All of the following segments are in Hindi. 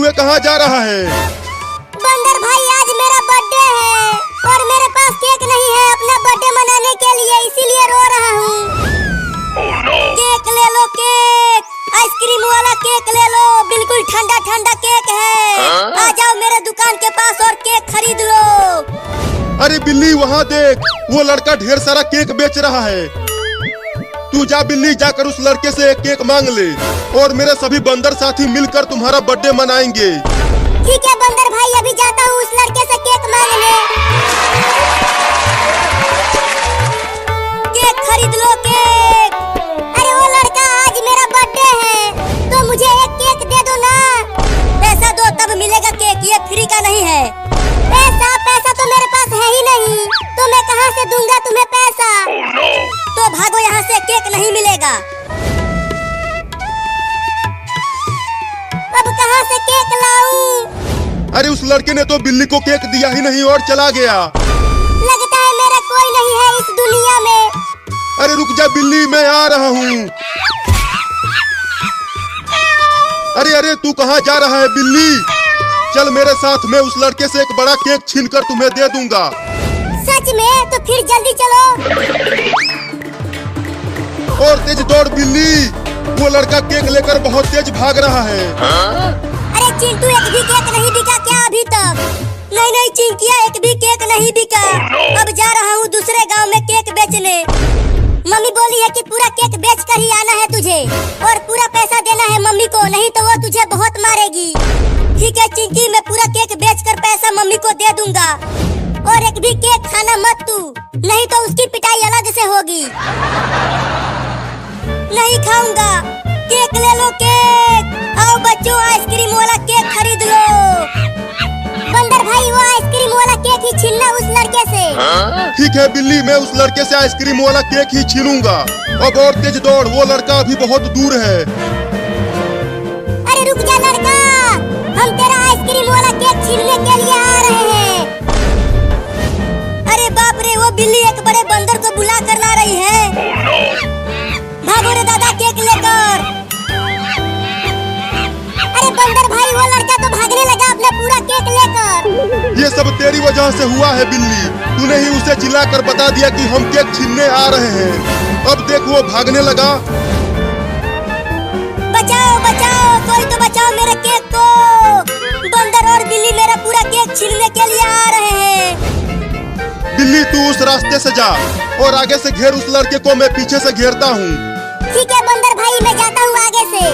हुए कहाँ जा रहा है? बंदर भाई आज मेरा बर्थडे है और मेरे पास केक नहीं है अपना बर्थडे मनाने के लिए, इसीलिए रो रहा हूँ। केक ले लो, केक आइसक्रीम वाला केक ले लो, बिल्कुल ठंडा ठंडा केक है। आ जाओ मेरे दुकान के पास और केक खरीद लो। अरे बिल्ली वहाँ देख, वो लड़का ढेर सारा केक बेच रहा है। तू जा बिल्ली, जाकर उस लड़के से एक केक मांग ले और मेरे सभी बंदर साथी मिलकर तुम्हारा बर्थडे मनाएंगे। ठीक है बंदर भाई, अभी जाता हूँ उस लड़के से केक मांगने। केक खरीद लो, केक। अरे वो लड़का, आज मेरा बर्थडे है तो मुझे एक केक दे दो ना। पैसा दो तब मिलेगा केक, ये फ्री का नहीं है। पैसा तो मेरे पास है ही नहीं, तो मैं कहाँ से दूंगा तुम्हें पैसा। तो भागो यहाँ से, केक नहीं मिलेगा। अब कहाँ से केक लाऊं? अरे उस लड़के ने तो बिल्ली को केक दिया ही नहीं और चला गया। लगता है मेरा कोई नहीं है इस दुनिया में। अरे रुक जा बिल्ली, मैं आ रहा हूँ। अरे अरे तू कहाँ जा रहा है बिल्ली? चल मेरे साथ, मैं उस लड़के से एक बड़ा केक छीनकर तुम्हें दे दूंगा। सच में? तो फिर जल्दी चलो। और तेज दौड़ बिल्ली, वो लड़का केक लेकर बहुत तेज भाग रहा है। अरे चिंटू, एक भी केक नहीं बिका क्या अभी तक? नहीं चिंकिया, एक भी केक नहीं बिका। अब जा रहा हूँ दूसरे गांव में केक बेचने। मम्मी बोली है कि पूरा केक बेच कर ही आना है तुझे और पूरा पैसा देना है मम्मी को, नहीं तो वो तुझे बहुत मारेगी। ठीक है चिंकी, मैं पूरा केक बेचकर पैसा मम्मी को दे दूंगा। और एक भी केक खाना मत तू, नहीं तो उसकी पिटाई अलग से होगी। नहीं खाऊंगा। केक ले लो, केक। आओ बच्चों, आइसक्रीम वाला केक खरीद लो। बंदर भाई, वो आइसक्रीम वाला केक ही छीनना उस लड़के से। ठीक है बिल्ली, मैं उस लड़के से आइसक्रीम वाला केक ही छीनूंगा। अब और तेज दौड़, वो लड़का अभी बहुत दूर है। अरे रुक जा लड़का, हम तेरा आइसक्रीम वाला केक छीनने के लिए आ रहे हैं। अरे बाप रे, वो बिल्ली एक बड़े बंदर को बुला कर ला रही है। भागो रे दादा केक लेकर। अरे बंदर भाई, वो लड़का तो भागने लगा अपना पूरा केक लेकर। ये सब तेरी वजह से हुआ है बिल्ली, तूने ही उसे चिल्लाकर बता दिया कि हम केक छीनने आ रहे हैं। अब देख वो भागने लगा। बचाओ बचाओ, कोई तो बचाओ मेरे केक को। बंदर और बिल्ली मेरा पूरा केक छीनने के लिए आ रहे हैं। बिल्ली तू उस रास्ते से जा और आगे से घेर उस लड़के को, मैं पीछे से घेरता हूँ। ठीक है बंदर भाई, मैं जाता हूँ आगे से।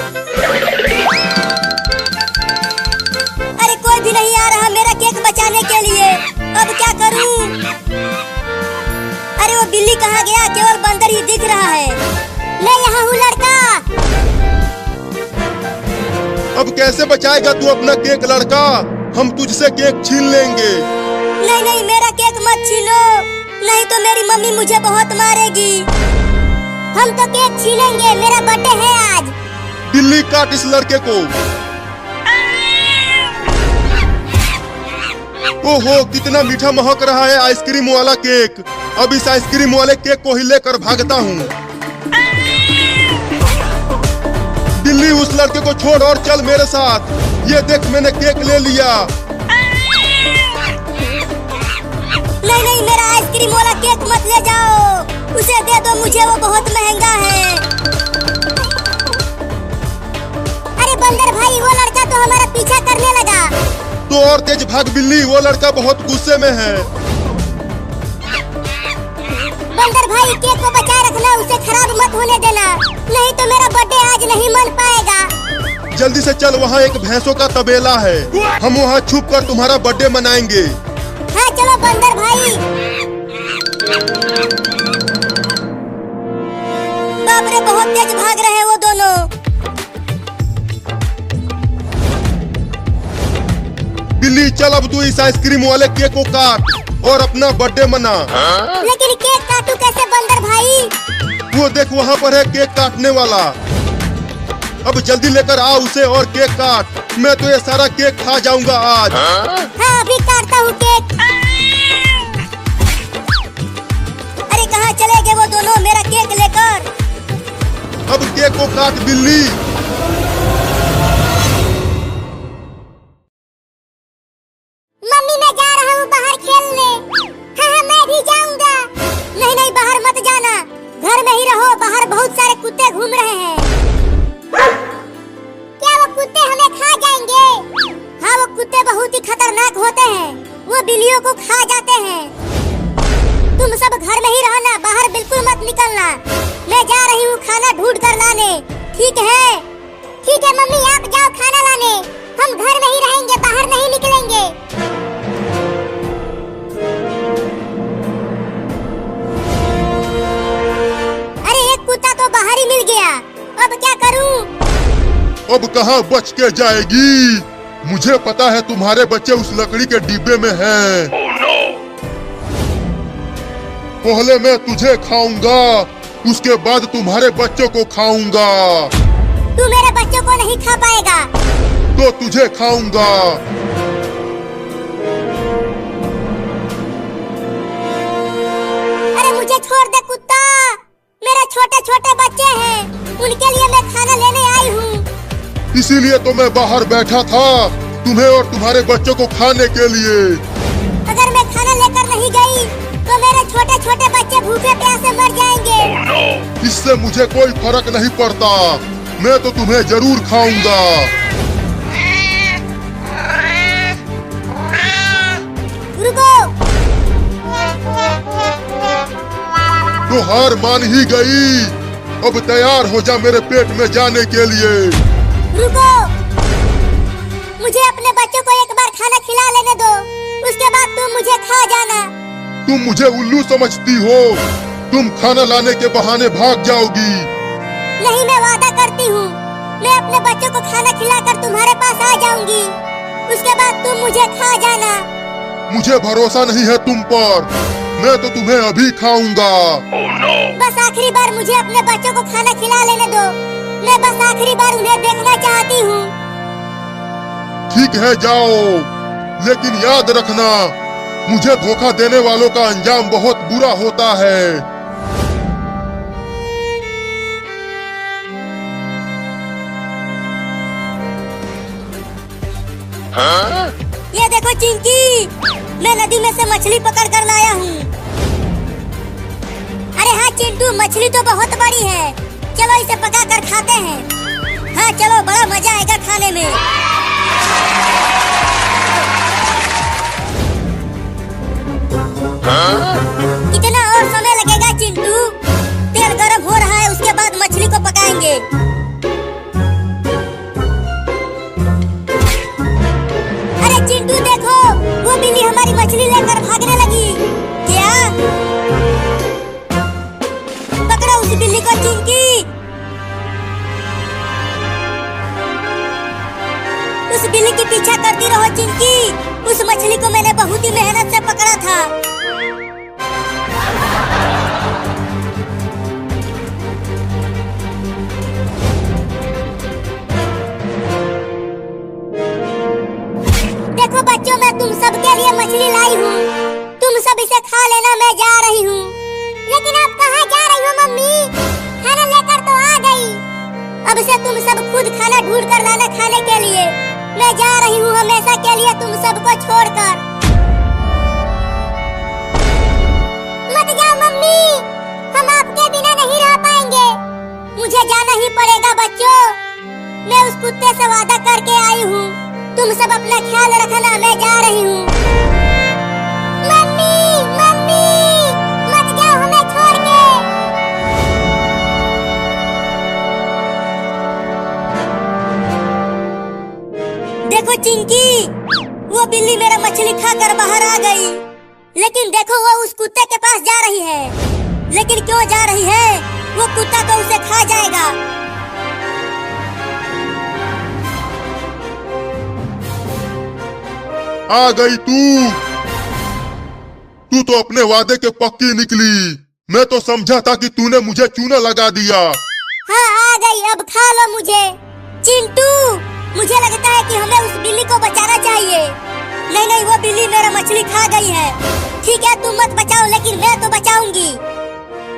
अरे कोई भी नहीं आ रहा मेरा केक बचाने के लिए, अब क्या करूँ? अरे वो बिल्ली कहाँ गया? केवल बंदर ही दिख रहा है। मैं यहाँ हूँ लड़का। अब कैसे बचाएगा तू अपना केक लड़का? हम तुझसे केक छीन लेंगे। नहीं मेरा केक मत छीनो, नहीं तो मेरी मम्मी मुझे बहुत मारेगी। हम तो केक छीनेंगे, मेरा बर्थडे है आज। बिल्ली काट इस लड़के को। ओहो, कितना मीठा महक रहा है आइसक्रीम वाला केक। अब इस आइसक्रीम वाले केक को ही लेकर भागता हूँ। बिल्ली उस लड़के को छोड़ और चल मेरे साथ। ये देख मैंने केक ले लिया। नहीं मेरा आइसक्रीम वाला केक मत ले जाओ, उसे दे दो मुझे, वो बहुत महंगा है। अरे बंदर भाई, वो लड़का तो हमारा पीछा करने लगा। तो और तेज भाग बिल्ली, वो लड़का बहुत गुस्से में है। बंदर भाई, केक को बचाए रखना, उसे खराब मत होने देना, नहीं तो मेरा बर्थडे आज नहीं मन पाएगा। जल्दी से चल, वहाँ एक भैंसों का तबेला है, हम वहाँ छुप कर तुम्हारा बर्थडे मनाएंगे। हाँ चलो बंदर भाई। बाप रे, बहुत तेज भाग रहे हैं वो दोनों। बिल्ली चल, अब तू इस आइसक्रीम वाले केक को काट और अपना बर्थडे मना। लेकिन केक काटू कैसे बंदर भाई? वो देख वहाँ पर है केक काटने वाला। अब जल्दी लेकर आ उसे और केक काट, मैं तो ये सारा केक खा जाऊंगा आज। हाँ अभी काटता हूँ केक। अरे कहाँ चले गए वो दोनों मेरा केक लेकर? अब केक को काट बिल्ली। बिल्लियों को खा जाते हैं। तुम सब घर में ही रहना, बाहर बिल्कुल मत निकलना। मैं जा रही हूँ खाना ढूंढ कर लाने, ठीक है? ठीक है मम्मी, आप जाओ खाना लाने, हम घर में ही रहेंगे, बाहर नहीं निकलेंगे। अरे एक कुत्ता तो बाहर ही मिल गया, अब क्या करूँ? अब कहाँ बच के जाएगी? मुझे पता है तुम्हारे बच्चे उस लकड़ी के डिब्बे में हैं। पहले मैं तुझे खाऊंगा, उसके बाद तुम्हारे बच्चों को खाऊंगा। तू मेरे बच्चों को नहीं खा पाएगा। तो तुझे खाऊंगा। अरे मुझे छोड़ दे कुत्ता, मेरे छोटे छोटे बच्चे हैं, उनके लिए मैं खाना लेने आई हूँ। इसीलिए तो मैं बाहर बैठा था, तुम्हें और तुम्हारे बच्चों को खाने के लिए। अगर मैं खाना लेकर नहीं गई तो मेरे छोटे छोटे बच्चे भूखे प्यासे मर जाएंगे। इससे मुझे कोई फर्क नहीं पड़ता, मैं तो तुम्हें जरूर खाऊंगा। रुको। तो हार मान ही गई, अब तैयार हो जा मेरे पेट में जाने के लिए। रुको, मुझे अपने बच्चों को एक बार खाना खिला लेने दो, उसके बाद तुम मुझे खा जाना। तुम मुझे उल्लू समझती हो? तुम खाना लाने के बहाने भाग जाओगी। नहीं, मैं वादा करती हूँ, मैं अपने बच्चों को खाना खिलाकर तुम्हारे पास आ जाऊंगी, उसके बाद तुम मुझे खा जाना। मुझे भरोसा नहीं है तुम पर, मैं तो तुम्हें अभी खाऊंगा। बस आखिरी बार मुझे अपने बच्चों को खाना खिला लेने दो, मैं बस आखिरी बार उन्हें देखना चाहती हूँ। ठीक है जाओ, लेकिन याद रखना, मुझे धोखा देने वालों का अंजाम बहुत बुरा होता है। हाँ? ये देखो चिंकी, मैं नदी में से मछली पकड़ कर लाया हूँ। अरे हाँ चिंटू, मछली तो बहुत बड़ी है, चलो इसे पका कर खाते हैं। हाँ चलो, बड़ा मजा आएगा खाने में। हाँ? कितना और समय लगेगा चिंटू? तेल गरम हो रहा है, उसके बाद मछली को पकाएंगे। अरे चिंटू देखो, वो बिल्ली हमारी मछली लेकर भागने लगी। क्या? पकड़ो उस बिल्ली को चिंकी। उस बिल्ली की पीछा करती रहो चिंकी, उस मछली को मैंने बहुत ही मेहनत से पकड़ा था। देखो बच्चों, मैं तुम सबके लिए मछली लाई हूँ, तुम सब इसे खा लेना, मैं जा रही हूँ। लेकिन आप कहाँ जा रही हो मम्मी? खाना लेकर तो आ गई, अब से तुम सब खुद खाना ढूंढ कर लाना खाने के लिए। मैं जा रही हूँ हमेशा के लिए तुम सबको छोड़कर। मत जाओ मम्मी, हम आपके बिना नहीं रह पाएंगे, मुझे जाना ही पड़ेगा बच्चों। मैं उस कुत्ते से वादा करके आई हूँ, तुम सब अपना ख्याल रखना, मैं जा रही हूँ। मम्मी, मम्मी, मत जाओ हमें छोड़ के। देखो चिंकी, वो बिल्ली मेरा मछली खाकर बाहर आ गई, लेकिन देखो वो उस कुत्ते के पास जा रही है। लेकिन क्यों जा रही है? वो कुत्ता तो उसे खा जाएगा। आ गई तू तो अपने वादे के पक्की निकली। मैं तो समझा था कि तूने मुझे चूना लगा दिया। हाँ आ गई, अब खा लो मुझे। चिंटू, मुझे लगता है कि हमें उस बिल्ली को बचाना चाहिए। नहीं नहीं, वो बिल्ली मेरा मछली खा गई है। ठीक है, तुम मत बचाओ, लेकिन मैं तो बचाऊंगी।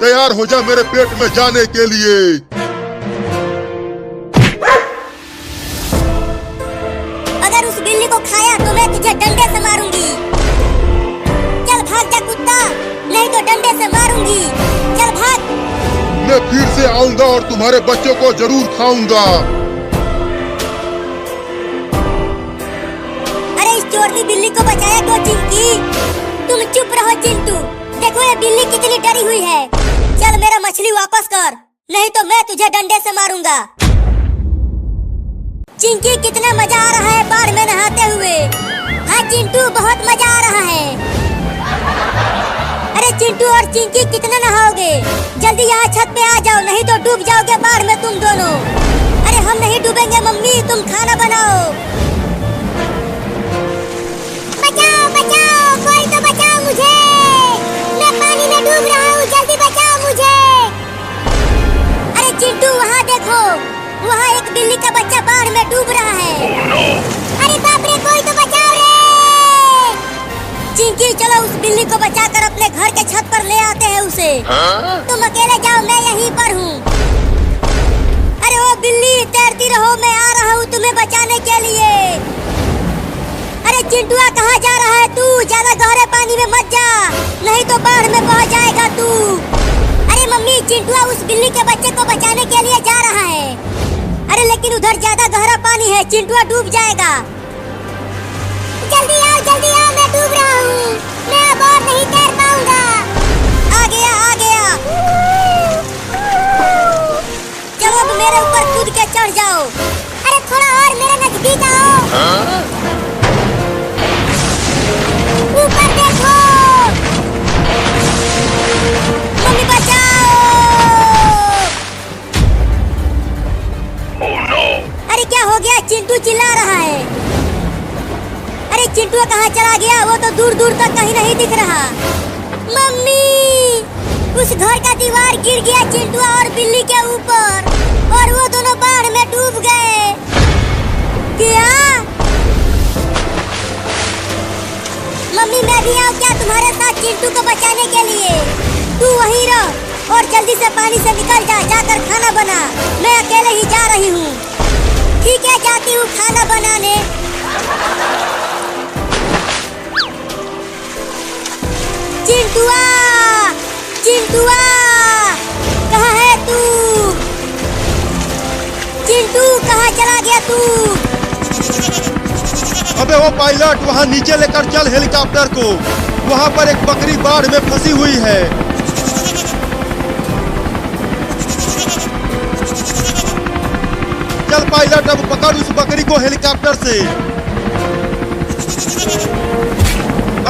तैयार हो जा मेरे पेट में जाने के लिए। अगर उस बिल्ली को खाया तो मैं तुझे डंडे से मारूंगी। चल भाग जा कुत्ता, नहीं तो डंडे से मारूंगी। चल भाग। मैं फिर से आऊंगा और तुम्हारे बच्चों को जरूर खाऊंगा। अरे इस मोरनी बिल्ली को बचाया क्यों चिंकी? तुम चुप रहो चिंटू। देखो ये बिल्ली कितनी डरी हुई है। चल मेरा मछली वापस कर, नहीं तो मैं तुझे डंडे से मारूंगा। चिंकी कितना मजा आ रहा है बाढ़ में नहाते हुए। हाँ चिंटू बहुत मजा आ रहा है। अरे चिंटू और चिंकी कितना नहाओगे? जल्दी यहाँ छत पे आ जाओ, नहीं तो डूब जाओगे बाढ़ में तुम दोनों। अरे हम नहीं डूबेंगे मम्मी, तुम खाना बनाओ। बचाओ बचाओ, कोई तो बचाओ मुझे, मैं पानी में डूब रहा हूँ, जल्दी बचाओ मुझे। अरे चिंटू वहाँ देखो, वहाँ एक बिल्ली का बच्चा बाढ़ में डूब रहा है। अरे बाप रे, कोई तो बचाओ रे। चिंकी चलो उस बिल्ली को बचाकर अपने घर के छत पर ले आते हैं उसे। तुम अकेले जाओ, मैं यहीं पर हूँ। अरे ओ बिल्ली तैरती रहो, मैं आ रहा हूँ तुम्हें बचाने के लिए। अरे चिंटुआ कहाँ जा रहा है तू? ज्यादा गहरे पानी में मत जा, नहीं तो बाढ़ में बह जाएगा तू। अरे मम्मी चिंटुआ उस बिल्ली के बच्चे को बचाने के लिए जा रहा है। अरे लेकिन उधर ज्यादा गहरा पानी है, चिंटुआ डूब जाएगा। जल्दी आओ, मैं डूब रहा हूँ, मैं अब और नहीं तैर पाऊंगा। आ गया आ गया। चलो अब मेरे ऊपर कूद के चढ़ जाओ। अरे थोड़ा और मेरे नजदीक आओ। ऊपर देखो, मम्मी बचाओ। Oh no! अरे क्या हो गया? चिंटू चिल्ला रहा है। अरे चिंटू कहाँ चला गया? वो तो दूर दूर तक कहीं नहीं दिख रहा। मम्मी उस घर का दीवार गिर गया चिंटू और बिल्ली के ऊपर, और वो दोनों बाढ़ में डूब गए। क्या मम्मी मैं भी आऊँ क्या तुम्हारे साथ चिंटू को बचाने के लिए? तू वहीं रह और जल्दी से पानी से निकल जा, जाकर खाना बना। मैं अकेले ही जा रही हूँ। ठीक है जाती हूँ खाना बनाने। चिंटुआ चिंटुआ कहाँ है तू? चिंटू कहाँ चला गया तू? अबे वो पायलट, वहाँ नीचे लेकर चल हेलीकॉप्टर को। वहाँ पर एक बकरी बाढ़ में फंसी हुई है। चल पायलट अब पकड़ उस बकरी को हेलीकॉप्टर से।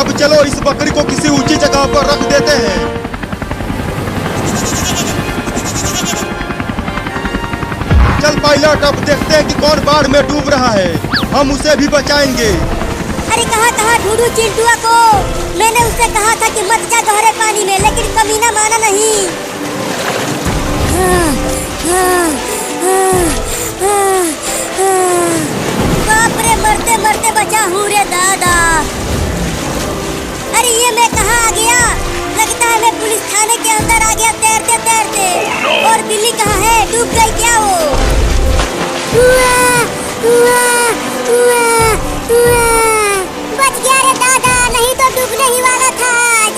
अब चलो इस बकरी को किसी ऊंची जगह पर रख देते हैं। चल पायलट अब देखते हैं कि कौन बाढ़ में डूब रहा है, हम उसे भी बचाएंगे। अरे कहाँ ढूंढूं चिंटुआ को? मैंने उससे कहा था कि मत जा गहरे पानी में, लेकिन कमीना माना नहीं। बाप रे, मरते मरते बचा हूँ रे दादा। अरे ये मैं कहाँ आ गया? लगता है मैं पुलिस थाने के अंदर आ गया तैरते तैरते। और बिल्ली कहाँ है? डूब गई क्या वो? बच गया रे दादा, नहीं तो डूबने ही वाला था आज।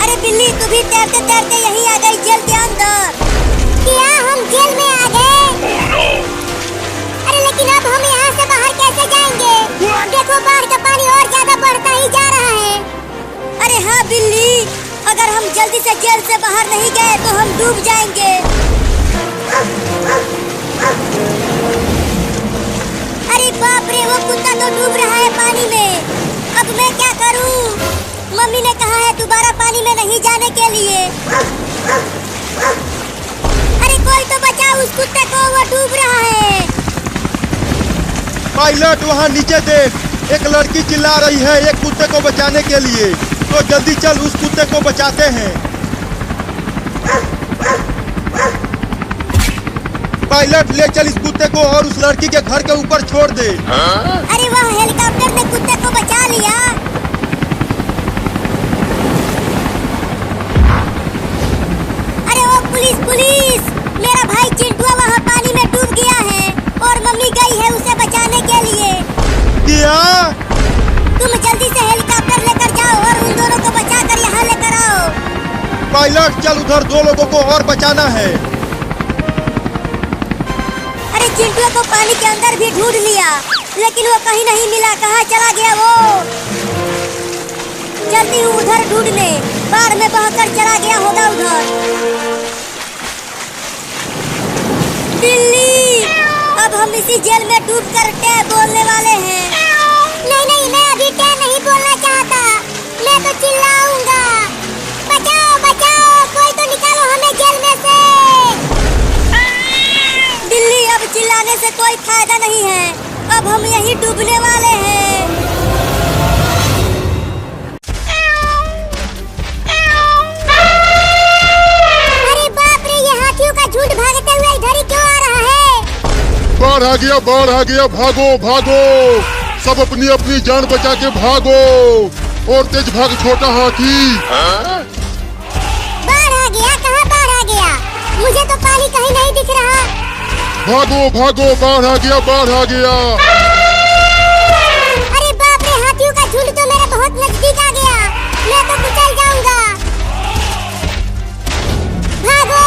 अरे बिल्ली तू भी तैरते तैरते यहीं आ गई जेल के अंदर। क्या हम जेल में आ गए? अरे लेकिन अब हम यहाँ से बाहर कैसे जाएंगे? देखो बाढ़ का पानी और ज्यादा बढ़ता ही जा रहा है। अरे हाँ बिल्ली, अगर हम जल्दी से जेल से बाहर नहीं गए तो हम डूब जाएंगे। अरे बाप रे, वो कुत्ता तो डूब रहा है पानी में। अब मैं क्या करूं? मम्मी ने कहा है दोबारा पानी में नहीं जाने के लिए। अरे कोई तो बचाओ उस कुत्ते को, वो डूब रहा है। पायलट वहाँ नीचे देख, एक लड़की चिल्ला रही है एक कुत्ते को बचाने के लिए। तो जल्दी चल उस कुत्ते को बचाते हैं। पायलट ले चल इस कुत्ते को और उस लड़की के घर के ऊपर छोड़ दे। अरे वह हेलीकॉप्टर ने कुत्ते को बचा लिया। अरे वो पुलिस, मेरा भाई चिंटुआ वहाँ पानी में डूब गया है और मम्मी गई है उसे बचाने के लिए। क्या? तुम जल्दी से हेलीकॉप्टर लेकर जाओ और उन दोनों को बचाकर यहाँ लेकर आओ। पायलट चल उधर दो लोगों को और बचाना है। अरे चिंटुआ को पानी के अंदर भी ढूंढ लिया, लेकिन वो कहीं नहीं मिला। कहाँ चला गया वो? चलती हूँ उधर ढूंढने। बाढ़ में बहकर चला गया होगा उधर। बिल्ली, अब हम इसी जेल में डूब कर टे बोलने वाले हैं। नहीं नहीं, मैं अभी टे नहीं बोलना चाहता। मैं तो चिल्लाऊंगा, बचाओ बचाओ, कोई तो निकालो हमें जेल में से। बिल्ली, अब चिल्लाने से कोई फायदा नहीं है। अब हम यहीं डूबने वाले हैं। अरे बाप रे, ये हाथियों का झुंड भागते हुए इधर ही क्यों आ रहा है? बाढ़ आ गया, बाढ़ आ गया, भागो भागो, सब अपनी अपनी जान बचा के भागो। और तेज भाग छोटा हाथी। बाढ़ आ गया? कहाँ बाढ़ आ गया? मुझे तो पानी कहीं नहीं दिख रहा। भागो भागो, बाढ़ आ गया, बाढ़ आ गया। अरे बाप रे, हाथियों का झुंड तो मेरे बहुत नजदीक आ गया। मैं तो कुचल जाऊंगा। भागो!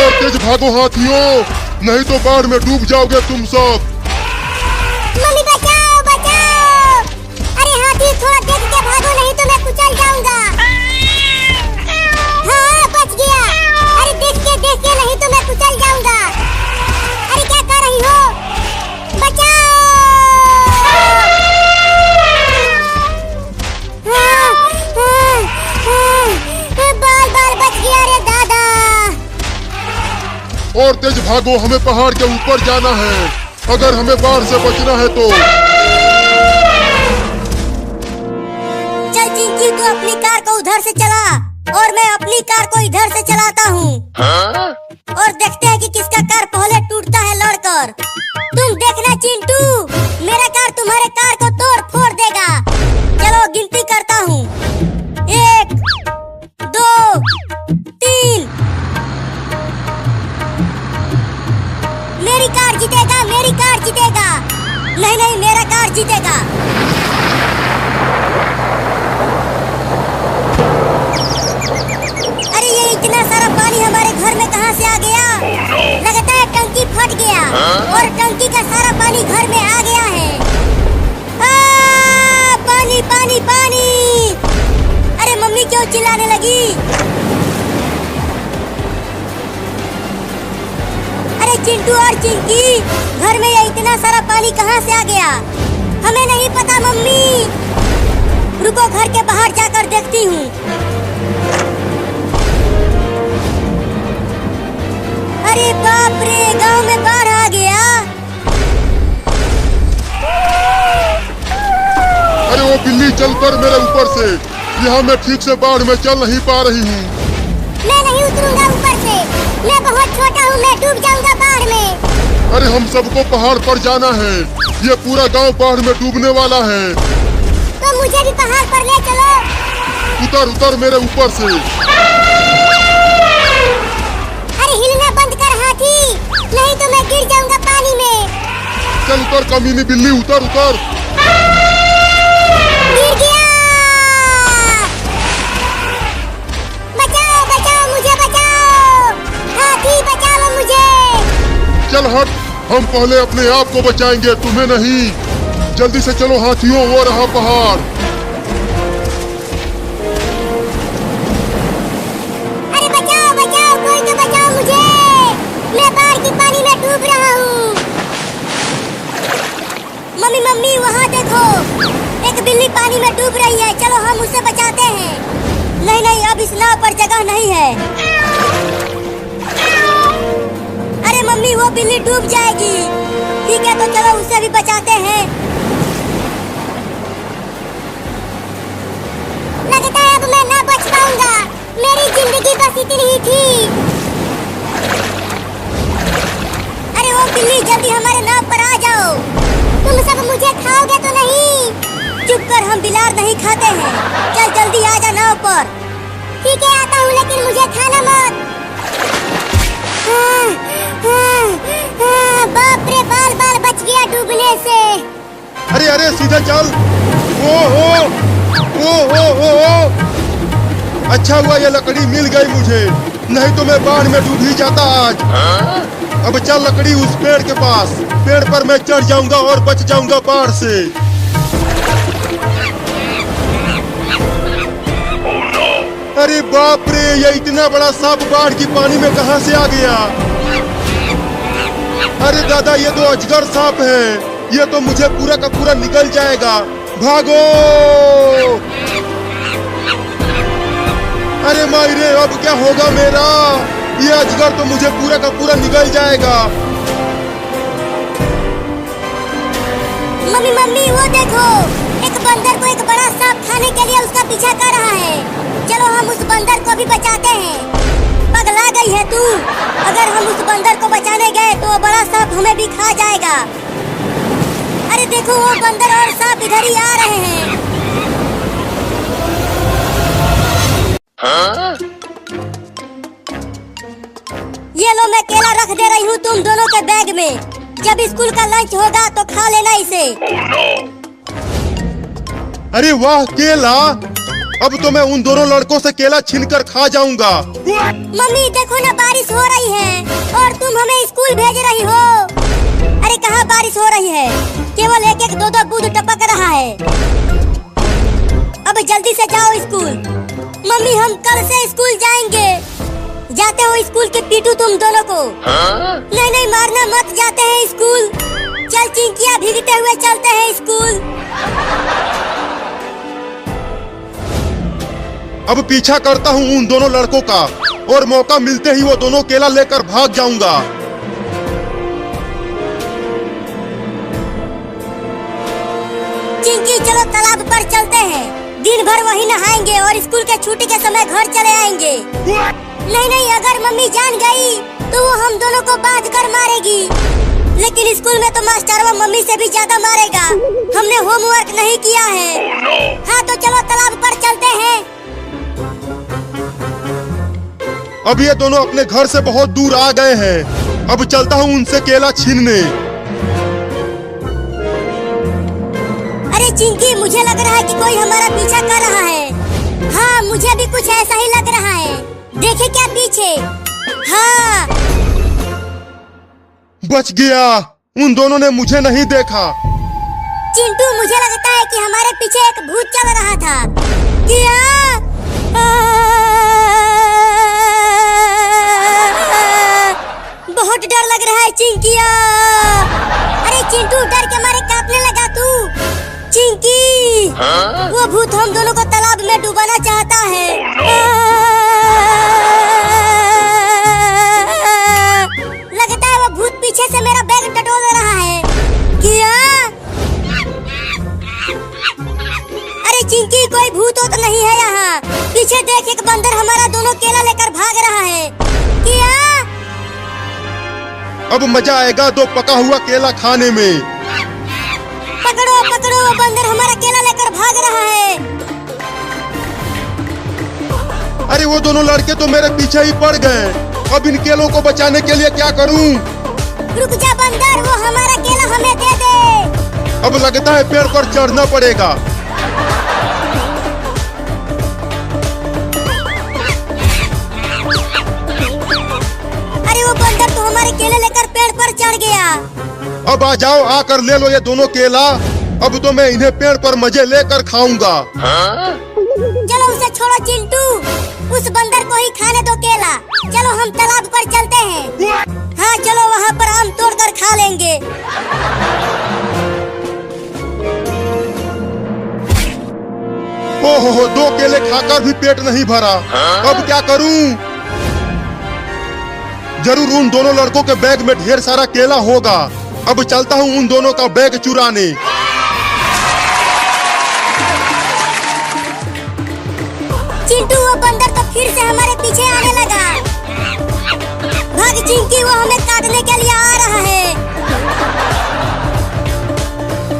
और तेज भागो हाथियों, नहीं तो बाढ़ में डूब जाओगे तुम सब। मम्मी बचाओ बचाओ! अरे हाथी, थोड़ा देख के भागो, नहीं तो मैं कुचल जाऊंगा। हाँ, बच गया। अरे देख के नहीं तो मैं कुचल जाऊंगा। अरे क्या कर रही हो? बचाओ! बाल बाल बच गया रे दादा। और तेज भागो, हमें पहाड़ के ऊपर जाना है अगर हमें बाढ़ से बचना है तो। चल चिंकी, तू अपनी कार को उधर से चला और मैं अपनी कार को इधर से चलाता हूँ। और देखते हैं कि किसका कार पहले टूटता है लड़कर। तुम देखना चिंटू, मेरा कार तुम्हारे कार को तोड़ फोड़ देगा। चलो गिनती करता हूँ, 1 2 3। मेरी कार जीतेगा, मेरी कार जीतेगा। नहीं नहीं, मेरा कार जीतेगा। अरे ये इतना सारा पानी हमारे घर में कहाँ से आ गया? लगता है टंकी फट गया और टंकी का सारा पानी घर में आ गया है। पानी पानी पानी! अरे मम्मी क्यों चिल्लाने लगी? अरे चिंटू और चिंकी, घर में ये इतना सारा पानी कहाँ से आ गया? हमें नहीं पता मम्मी। रुको, घर के बाहर जाकर देखती हूँ। अरे बाप रे, गांव में बाढ़ आ गया। अरे वो बिल्ली, चल कर मेरे ऊपर से। यहाँ मैं ठीक से बाढ़ में चल नहीं पा रही हूँ। मैं नहीं उतरूंगा ऊपर से, मैं बहुत छोटा हूँ, मैं डूब जाऊंगा बाढ़ में। अरे हम सबको पहाड़ पर जाना है, ये पूरा गांव बाढ़ में डूबने वाला है। तो मुझे भी पहाड़ पर ले चलो। उतर उतर मेरे ऊपर से। अरे हिलना बंद कर हाथी, नहीं तो मैं गिर जाऊंगा पानी में। चल उतर कमीनी बिल्ली, उतर उतर। गिर गया। बचाओ बचाओ, मुझे बचाओ। हाथी बचाओ मुझे। चल हट, हम पहले अपने आप को बचाएंगे, तुम्हें नहीं। जल्दी से चलो हाथियों, वो रहा पहाड़। अरे बचाओ बचाओ, कोई तो बचाओ मुझे, मैं बाढ़ के पानी में डूब रहा हूँ। मम्मी मम्मी, वहाँ देखो, एक बिल्ली पानी में डूब रही है। चलो हम उसे बचाते हैं। नहीं नहीं, अब इस नाव पर जगह नहीं है। अरे मम्मी, वो बिल्ली डूब जाएगी। ठीक है, तो चलो उसे भी बचाते हैं। लगता है अब मैं ना बच पाऊंगा। मेरी जिंदगी बस इतनी ही थी। अरे वो बिल्ली, जल्दी हमारे नाव पर आ जाओ। तुम सब मुझे खाओगे तो नहीं? चुप कर, हम बिलार नहीं खाते हैं। चल जल्दी आ जा नाव पर। ठीक है, आता हूँ, लेकिन मुझे खाना मत। बाप रे, बाल बाल बच गया डूबने से। अरे अरे सीधा चल। ओ। अच्छा हुआ ये लकड़ी मिल गई मुझे, नहीं तो मैं बाढ़ में डूब ही जाता आज। अब चल लकड़ी उस पेड़ के पास। पेड़ पर मैं चढ़ जाऊंगा और बच जाऊंगा बाढ़ से। अरे बाप रे, ये इतना बड़ा सांप बाढ़ की पानी में कहां से आ गया? अरे दादा, ये तो अजगर सांप है। ये तो मुझे पूरा का पूरा निगल जाएगा। भागो! अरे मायरे, अब क्या होगा मेरा? ये अजगर तो मुझे पूरा का पूरा निगल जाएगा। मम्मी मम्मी, वो देखो, एक बंदर को एक बड़ा सांप खाने के लिए उसका पीछा कर रहा है। चलो हम उस बंदर को भी बचाते हैं। पगला गई है तू? अगर हम उस बंदर को बचाने गए तो वो बड़ा सांप हमें भी खा जाएगा। अरे देखो, वो बंदर और सांप इधर ही आ रहे हैं। ये लो, मैं केला रख दे रही हूँ तुम दोनों के बैग में। जब स्कूल का लंच होगा तो खा लेना इसे। अरे वाह, केला! अब तो मैं उन दोनों लड़कों से केला छीनकर खा जाऊंगा। मम्मी देखो ना, बारिश हो रही है और तुम हमें स्कूल भेज रही हो। अरे कहाँ बारिश हो रही है, केवल एक एक दो दो बूंद टपक रहा है। अब जल्दी से जाओ स्कूल। मम्मी हम कल से स्कूल जाएंगे। जाते हो स्कूल के पीटू तुम दोनों को। नहीं नहीं, मारना मत, जाते हैं स्कूल। चल चिंकिया, भीगते हुए चलते हैं स्कूल। अब पीछा करता हूँ उन दोनों लड़कों का और मौका मिलते ही वो दोनों केला लेकर भाग जाऊंगा। चिंकी, चलो तालाब पर चलते हैं। दिन भर वही नहाएंगे और स्कूल के छुट्टी के समय घर चले आएंगे। नहीं नहीं, अगर मम्मी जान गई तो वो हम दोनों को बांध कर मारेगी। लेकिन स्कूल में तो मास्टर वो मम्मी से भी ज्यादा मारेगा। हमने होमवर्क नहीं किया है। हाँ तो चलो तालाब पर चलते हैं। अब ये दोनों अपने घर से बहुत दूर आ गए हैं। अब चलता हूँ उनसे केला छीनने। अरे चिंकी, मुझे लग रहा है कि कोई हमारा पीछा कर रहा है। हाँ, मुझे भी कुछ ऐसा ही लग रहा है। देखे क्या पीछे? हाँ, बच गया। उन दोनों ने मुझे नहीं देखा। चिंटू, मुझे लगता है कि हमारे पीछे एक भूत चल रहा था। क्या? बहुत डर लग रहा है चिंकिया। अरे चिंटू, डर के मारे कांपने लगा तू। चिंकी, वो भूत हम दोनों को तालाब में डुबाना चाहता है। लगता है वो भूत पीछे से मेरा बैग टटोल रहा है। क्या? अरे चिंकी, कोई भूत तो नहीं है यहाँ। पीछे देख, एक बंदर हमारा दोनों केला लेकर भाग रहा है। क्या? अब मजा आएगा दो पका हुआ केला खाने में। पकड़ो पकड़ो, वो बंदर हमारा केला लेकर भाग रहा है। अरे वो दोनों लड़के तो मेरे पीछे ही पड़ गए। अब इन केलों को बचाने के लिए क्या करूं? रुक जा बंदर, वो हमारा केला हमें दे दे। अब लगता है पेड़ पर चढ़ना पड़ेगा। अरे वो बंदर तो हमारे केले लेकर पेड़ पर चढ़ गया। अब आ जाओ, आकर ले लो ये दोनों केला। अब तो मैं इन्हें पेड़ पर मजे लेकर खाऊंगा। चलो उसे छोड़ो चिंटू, उस बंदर को ही खाने दो केला। चलो हम तालाब पर चलते हैं। हाँ चलो, वहाँ पर आम तोड़कर खा लेंगे। ओहो, दो केले खाकर भी पेट नहीं भरा। अब क्या करूं? जरूर उन दोनों लड़कों के बैग में ढेर सारा केला होगा। अब चलता हूँ उन दोनों का बैग चुराने। चिंटू, वो बंदर तो फिर से हमारे पीछे आने लगा। भाग चिंकी, वो हमें काटने के लिए आ रहा है।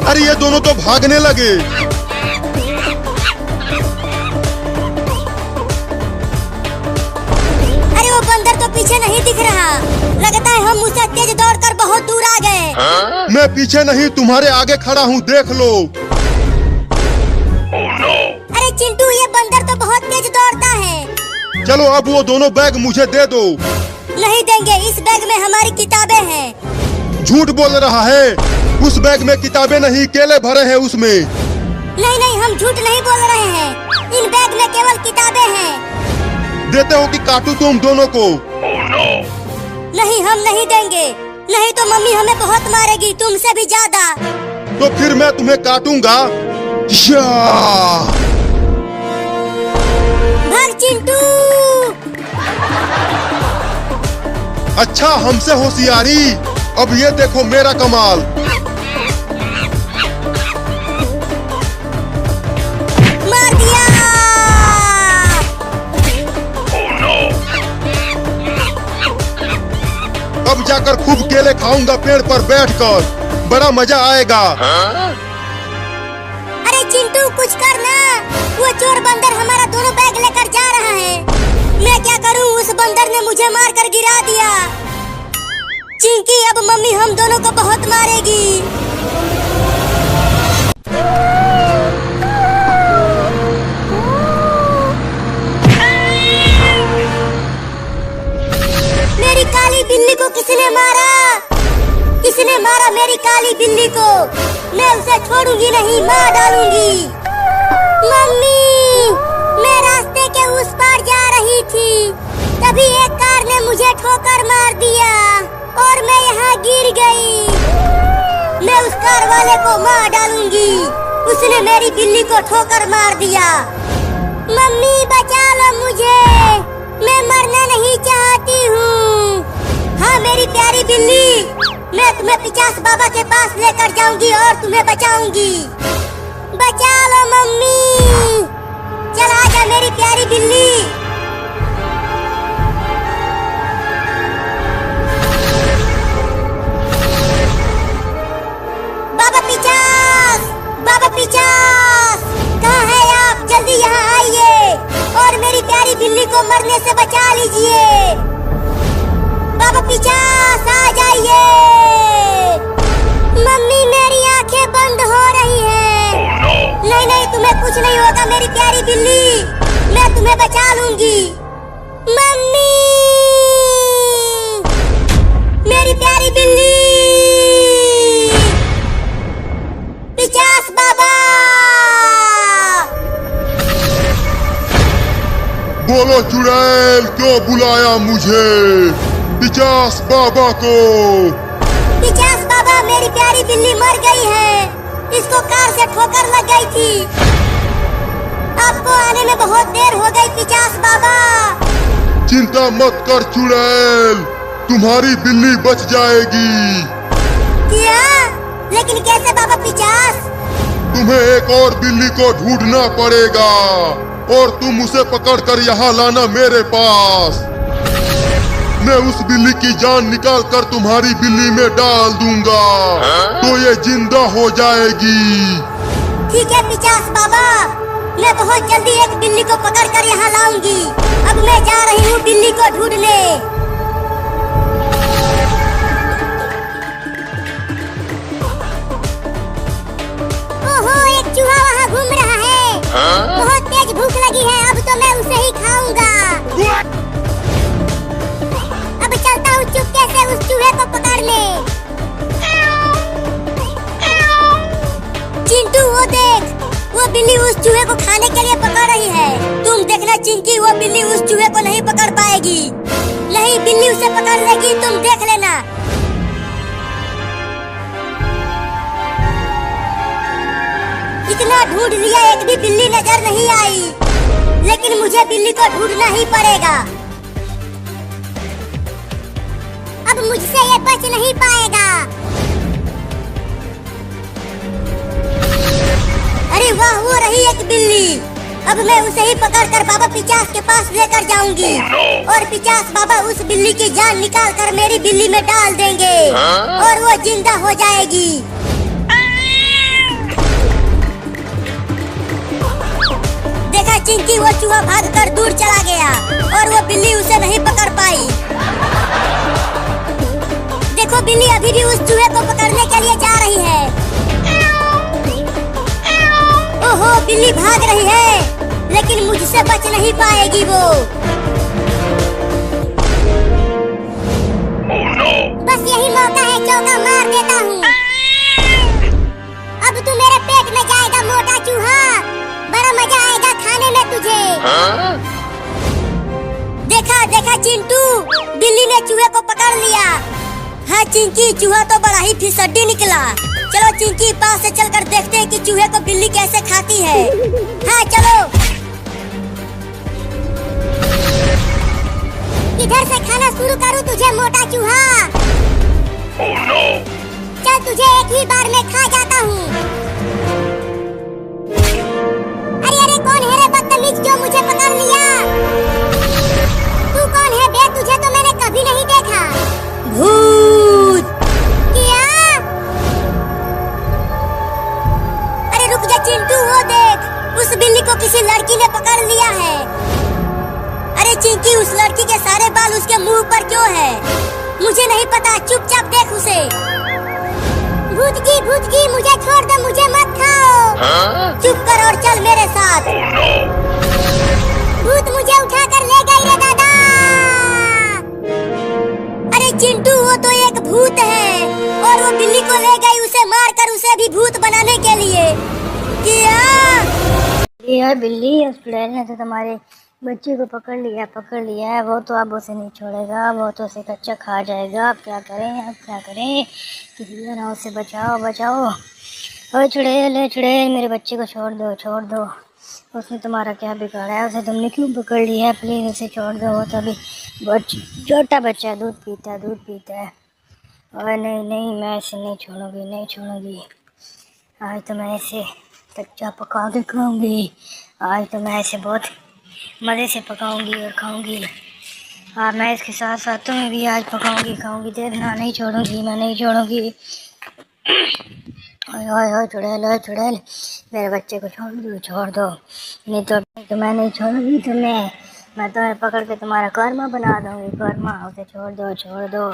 अरे ये दोनों तो भागने लगे। अरे वो बंदर तो पीछे नहीं दिख रहा। लगता है हम उससे तेज दौड़कर बहुत दूर आ गए। मैं पीछे नहीं, तुम्हारे आगे खड़ा हूँ, देख लो। अरे चिंटू, ये बंदर तो बहुत तेज दौड़ता है। चलो अब वो दोनों बैग मुझे दे दो। नहीं देंगे, इस बैग में हमारी किताबें हैं। झूठ बोल रहा है, उस बैग में किताबें नहीं, केले भरे हैं उसमें। नहीं नहीं, हम झूठ नहीं बोल रहे हैं, इन बैग में केवल किताबें हैं। देते हो कि काटू तुम दोनों को? नहीं, हम नहीं देंगे, नहीं तो मम्मी हमें बहुत मारेगी, तुमसे भी ज्यादा। तो फिर मैं तुम्हें काटूंगा। भाग चिंटू। अच्छा, हमसे होशियारी, अब ये देखो मेरा कमाल। मार दिया। अब जाकर खूब केले खाऊंगा पेड़ पर बैठकर, बड़ा मजा आएगा। अरे चिंटू कुछ करना, वो चोर बंदर हमारा दोनों बैग लेकर जा रहा है। मैं क्या करूं, उस बंदर ने मुझे मार कर गिरा दिया। चिंकी, अब मम्मी हम दोनों को बहुत मारेगी। मेरी काली बिल्ली को किसने मारा? किसने मारा मेरी काली बिल्ली को? मैं उसे छोड़ूंगी नहीं, मार डालूंगी। मम्मी, मैं रास्ते के उस पार जा रही थी, तभी एक कार ने मुझे ठोकर मार दिया और मैं यहाँ गिर गई। मैं उस कार वाले को मार डालूंगी, उसने मेरी बिल्ली को ठोकर मार दिया। मम्मी बचा लो मुझे, मैं मरना नहीं चाहती हूँ। हाँ मेरी प्यारी बिल्ली, मैं तुम्हें पिचास बाबा के पास लेकर जाऊंगी और तुम्हें बचाऊंगी। बचा लो मम्मी, चल आजा मेरी प्यारी बिल्ली। बाबा पिचास, बाबा पिचास, कहाँ है आप? जल्दी यहाँ आइए और मेरी प्यारी बिल्ली को मरने से बचा लीजिए। बाबा पिचास आ जाइए। मम्मी मेरी आंखें बंद हो रही हैं। नहीं नहीं, तुम्हें कुछ नहीं होगा मेरी प्यारी बिल्ली, मैं तुम्हें बचा लूंगी। मम्मी, मेरी प्यारी बिल्ली। पिचास बाबा। बोलो चुड़ैल, क्यों बुलाया मुझे? पिचास बाबा को। पिचास बाबा, मेरी प्यारी बिल्ली मर गई है, इसको कार से ठोकर लग गई थी। आपको आने में बहुत देर हो गई पिचास बाबा। चिंता मत कर चुड़ैल, तुम्हारी बिल्ली बच जाएगी। क्या? लेकिन कैसे बाबा पिचास? तुम्हें एक और बिल्ली को ढूंढना पड़ेगा और तुम उसे पकड़कर यहाँ लाना मेरे पास। मैं उस बिल्ली की जान निकाल कर तुम्हारी बिल्ली में डाल दूंगा, तो ये जिंदा हो जाएगी। ठीक है पिचास बाबा, मैं बहुत जल्दी एक बिल्ली को पकड़कर यहाँ लाऊंगी। अब मैं जा रही हूँ बिल्ली को ढूंढने। ओहो, एक चूहा वहाँ घूम रहा है। बहुत तेज भूख लगी है, अब तो मैं उसे ही खाऊंगा। अब चलता हूँ चुपके से उस चूहे को पकड़ने। चिंटू वो देख, वो बिल्ली उस चूहे को खाने के लिए पकड़ रही है। तुम देखना चिंकी, वो बिल्ली उस चूहे को नहीं पकड़ पाएगी। नहीं, बिल्ली उसे पकड़ लेगी, तुम देख लेना। इतना ढूंढ लिया, एक भी बिल्ली नजर नहीं आई, लेकिन मुझे बिल्ली को ढूंढना ही पड़ेगा। अब मुझसे ये बच नहीं पाएगा। अरे वाह, वो रही एक बिल्ली। अब मैं उसे ही पकड़कर बाबा पिचास के पास लेकर जाऊंगी और पिचास बाबा उस बिल्ली की जान निकाल कर मेरी बिल्ली में डाल देंगे और वो जिंदा हो जाएगी। देखा चिंकी, वो चूहा भागकर दूर चला गया और वो बिल्ली उसे नहीं पकड़ पाई। देखो बिल्ली अभी भी उस चूहे को पकड़ने के लिए जा रही है। ओहो, बिल्ली भाग रही है, लेकिन मुझसे बच नहीं पाएगी वो। तीनों का मार देता हूँ। अब तू मेरे पेट में जाएगा मोटा चूहा, बड़ा मजा आएगा खाने में तुझे। देखा देखा चिंटू, बिल्ली ने चूहे को पकड़ लिया। हाँ चिंकी, चूहा तो बड़ा ही फिसड्डी निकला। चलो चिंकी, पास से चलकर देखते हैं कि चूहे को बिल्ली कैसे खाती है। हाँ चलो। किधर से खाना शुरू करूं तुझे मोटा चूहा? Oh, no! चल तुझे एक ही बार में खा जाता हूँ। अरे अरे कौन है रे बदतमीज जो मुझे पकड़ लिया? तू कौन है बे? तुझे तो मैंने कभी नहीं देखा। भूत! क्या? अरे रुक जा चिंटू, वो देख, उस बिल्ली को किसी लड़की ने पकड़ लिया है। अरे चिंकी, उस लड़की के सारे बाल उसके मुंह पर क्यों है? मुझे नहीं पता, चुपचाप देख उसे। भूत जी मुझे छोड़ दो, मुझे मत खाओ। चुप कर और चल मेरे साथ। भूत मुझे उठा कर ले गई रे दादा। अरे चिंटू, वो तो एक भूत है और वो बिल्ली को ले गई उसे मारकर उसे भी भूत बनाने के लिए। क्या? यार बिल्ली, उस चुड़ैल ने तो तुम्हारे बच्चे को पकड़ लिया है। वो तो अब उसे नहीं छोड़ेगा, वो तो उसे कच्चा खा जाएगा। अब क्या करें? किसी तरह उसे बचाओ। ओए चुड़ैल, मेरे बच्चे को छोड़ दो। उसने तुम्हारा क्या बिगाड़ा है? उसे तुमने क्यों पकड़ लिया है? प्लीज़ उसे छोड़ दो। वो तो अभी बहुत छोटा बच्चा है, दूध पीता है। और नहीं, मैं इसे नहीं छोड़ूंगी। आज तो मैं इसे कच्चा पका के खाऊंगी। आज तो मैं इसे बहुत मज़े से पकाऊंगी और खाऊंगी। हाँ, मैं इसके साथ तुम्हें भी आज खाऊंगी। देखना, मैं नहीं छोड़ूंगी। ओए चुड़ैल, मेरे बच्चे को छोड़ दो। नहीं तो मैं नहीं छोड़ूंगी तुम्हें। मैं तुम्हें पकड़ के तुम्हारा कर्मा बना दूंगी। उसे छोड़ दो,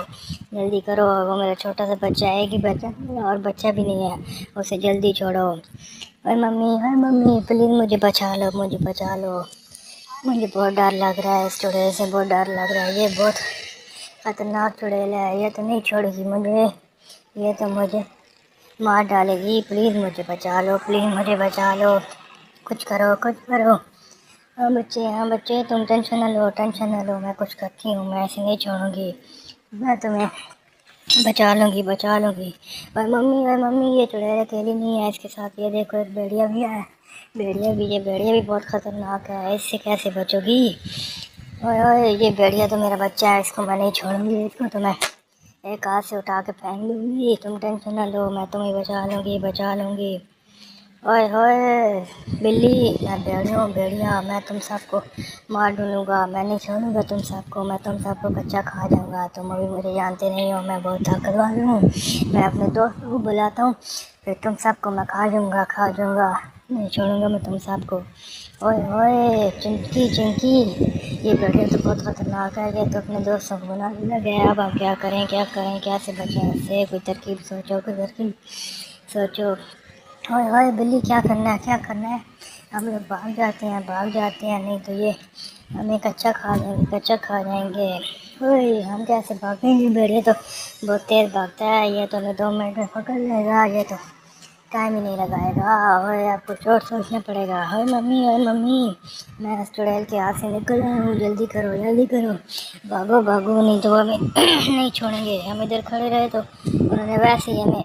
जल्दी करो। वो मेरा छोटा सा बच्चा है, एक ही बच्चा और बच्चा भी नहीं है, उसे जल्दी छोड़ो। ओए मम्मी, प्लीज़ मुझे बचा लो। मुझे बहुत डर लग रहा है, इस चुड़ैल से बहुत डर लग रहा है। ये बहुत खतरनाक चुड़ैल है, ये तो नहीं छोड़ेगी मुझे, ये तो मुझे मार डालेगी। प्लीज़ मुझे बचा लो। कुछ करो। हाँ बच्चे, तुम टेंशन न लो। मैं कुछ करती हूँ, मैं ऐसे नहीं छोड़ूंगी। मैं तुम्हें बचा लूँगी। और मम्मी, ये चुड़ैल अकेली नहीं है, इसके साथ ये देखो एक भेड़िया भी है। ये भेड़िया भी बहुत ख़तरनाक है, इससे कैसे बचोगी? ओए, ये भेड़िया तो मेरा बच्चा है, इसको मैं नहीं छोड़ूंगी। इसको तो मैं एक हाथ से उठा के फेंक दूँगी। तुम टेंशन न लो, मैं तुम्हें बचा लूँगी। ओए बिल्ली, मैं भेड़िया, मैं तुम सबको मार डालूँगा। मैं नहीं छोड़ूंगा तुम सबको कच्चा खा जाऊँगा। तुम अभी मुझे जानते नहीं हो, मैं बहुत ताकतवर हूँ। मैं अपने दोस्तों को बुलाता हूँ, फिर तुम सबको मैं खा जाऊँगा। नहीं छोड़ूंगा मैं तुम सबको। ओए चिंकी, ये भेड़िया तो बहुत खतरनाक है। ये तो अपने दोस्तों को बनाने लगे। अब हम क्या करें? कैसे बचें इससे? कोई तरकीब सोचो। ओए बिल्ली, क्या करना है? हम लोग भाग जाते हैं, नहीं तो ये हमें कच्चा खा जाएंगे। ओए, हम कैसे भागेंगे? भेड़िया तो बहुत तेज़ भागता है, ये तो हमें 2 मिनट में पकड़ लेगा। ये तो टाइम ही नहीं लगाएगा। और आपको कुछ सोचना पड़ेगा। ओए मम्मी, मैं इस चुड़ैल के हाथ से निकल रही हूँ, जल्दी करो। भागो, नहीं तो हमें नहीं छोड़ेंगे। हम इधर खड़े रहे तो उन्होंने वैसे ही हमें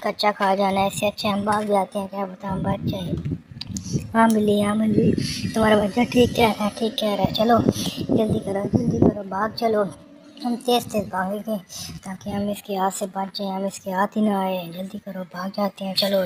कच्चा खा जाना है। इससे अच्छा हम भाग जाते हैं। क्या बता, हम बच जाए। हाँ बिल्ली, तुम्हारा बच्चा ठीक कह रहा है। चलो जल्दी करो, भाग चलो। हम तेज़ भागेंगे ताकि हम इसके हाथ से बच जाएं, हम इसके हाथ ही ना आए। जल्दी करो, भाग जाते हैं। चलो।